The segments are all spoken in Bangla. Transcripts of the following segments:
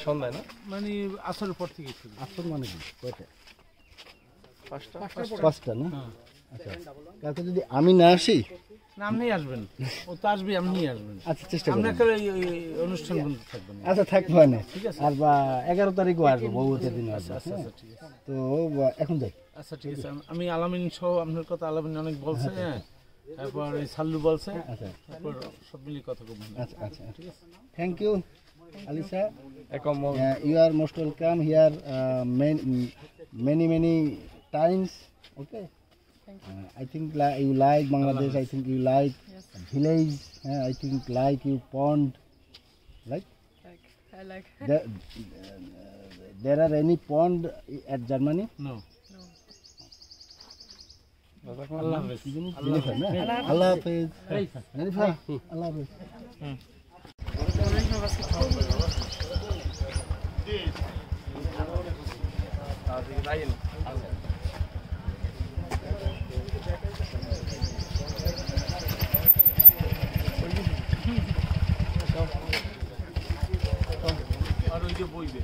সন্ধ্যায় না মানে আসরের পর থেকে শুরু। আসর মানে কি কয়টা? 5টা না? আচ্ছা কালকে যদি আমি না আসি না আপনি আসবেন, ও তো আসবে, আপনি আসবেন। আচ্ছা চেষ্টা আপনি করব। একটা অনুষ্ঠান বন্ধ থাকবেন। আচ্ছা থাকবো না ঠিক আছে। আর বা 11 তারিখও আসবো বউতের দিন আসবো। আচ্ছা ঠিক আছে। তো এখন যাই। আচ্ছা ঠিক আছে, আমি আলামিন সহ আপনার কথা আলামিন অনেক বলছে, হ্যাঁ তারপর এই সাল্লু বলছে, আচ্ছা তারপর সব মিলিয়ে কথা বলবো। আচ্ছা আচ্ছা ঠিক আছে। Thank you Alisa. একম You are most welcome here many times. Okay. I think you like Bangladesh. I think you like village. I think like you pond. Like? I like. There are any pond at Germany? No. Allah Hafiz. Allah Hafiz. Hanifa. Allah Hafiz. আর ওই যে বইবে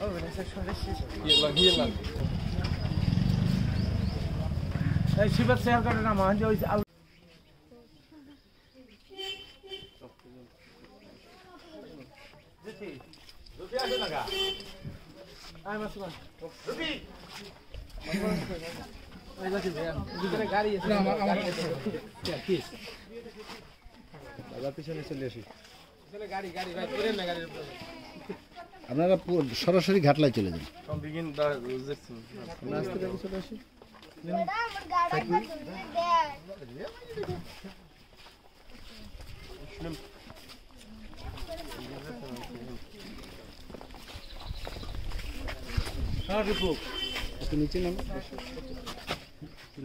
Oh, das ist ja schon richtig. Hier lang. এই শিবের শেয়ার করে না মহান যে ওই আপনারা সরাসরি ঘাটলায় চলে যান। চলে আসি একটু নিচে নাম,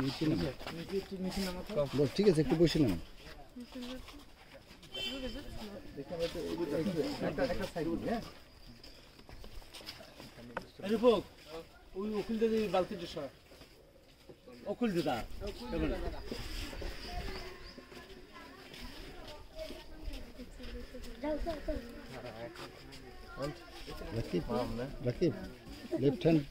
নিচে নাম। ঠিক আছে একটু বসে নাম। ওই উকিল দিদি বালতিটা সরা উকিল দিদা রাকিব লেফট হ্যান্ড।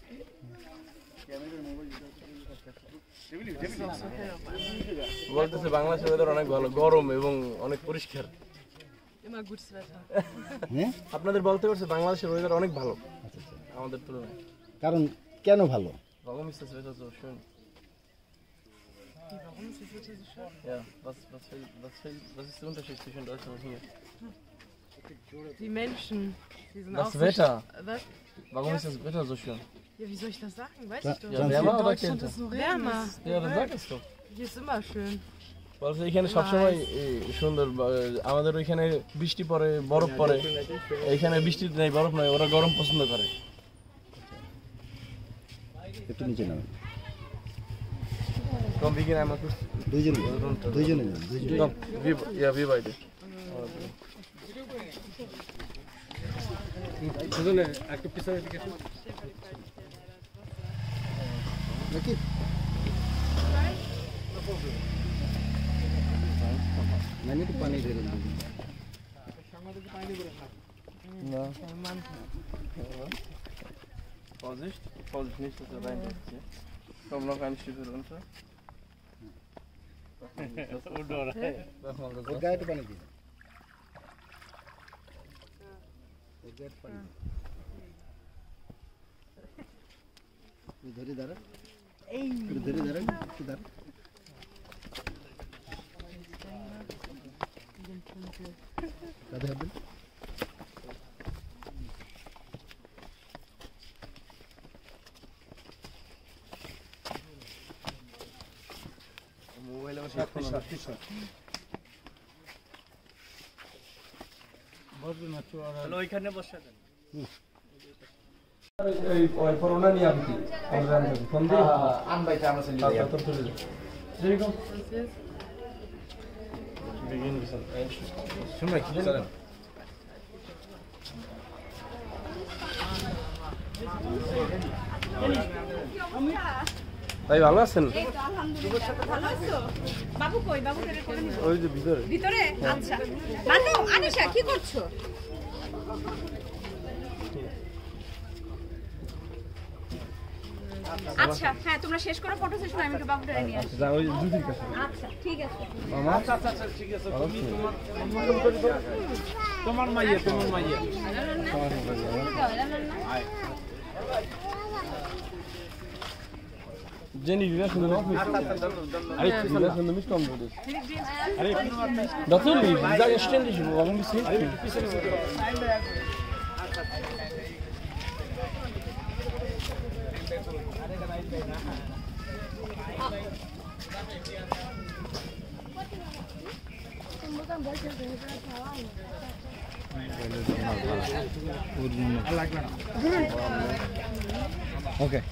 বলতেছে বাংলাদেশের ওয়েদার অনেক ভালো, গরম এবং অনেক পরিষ্কার। Immer gutes Wetter. হ্যাঁ আপনাদের বলতে পারছে বাংলাদেশের ওয়েদার অনেক ভালো আমাদের তুলনায়। কারণ কেন ভালো? Warum ist das Wetter so schön? Warum ist das Wetter so schön? Ja, was ist der Unterschied zwischen Deutschland und hier? Die Menschen, die sind Das auch Wetter. So, was? Warum ist das Wetter so schön? Ja, wie soll ich das sagen? Weiß ich doch. Ja, wärmer oder Deutschland kälter? ist so wärmer. Ja, dann sag es doch. Hier ist immer schön. বলছে এখানে সবসময় সুন্দর, আমাদের ওইখানে বৃষ্টি পড়ে, বরফ পড়ে, এইখানে বৃষ্টি নেই, বরফ নয়, ওরা গরম পছন্দ করে। একটু নিচে নাম। Komm, wir gehen einmal kurz দুইজনে runter. দুইজনে যান, দুইজনে। Komm, wir beide. একটু পিছনে দিকে রাকিব না একটু পানি ধরে দিন। Ja. Vorsicht, Vorsicht, nicht, dass er reinläuft hier. Komm, noch ein Stück runter. ওর গায়ে একটু পানি দিন। ওর গায়ে একটু পানি দিন। তুই ধরে দাঁড়া, একটু ধরে দাঁড়া, একটু দাঁড়া। কাঁধে হাত দিন। ওইখানে বসে দেন। Corona নিয়ে আপনি Anwälte haben es in die যেরকম শুনবে কি জানেন তাই ভালো আছেন? এই তো আলহামদুলিল্লাহ। ভালো আছো? বাবু কই? বাবু কেটে করে নিব। ওই যে ভিতরে। ভিতরে? আচ্ছা। মানু, আনিশা কি করছো? আচ্ছা, হ্যাঁ তোমরা শেষ করো ফটো সেশন, আমি একটু বাবুটা নিয়ে আসি। যা ওই দুদিন কাছে। আচ্ছা, ঠিক আছে। মামা আচ্ছা ঠিক আছে, তুমি তোমার সম্বোধন করে দাও। তোমার মাইয়া। Jenny, wie wär's, wenn du noch mit? Wie wär's, wenn du mitkommen würdest? Natürlich, die sagen ständig, warum bist du nicht? Okay.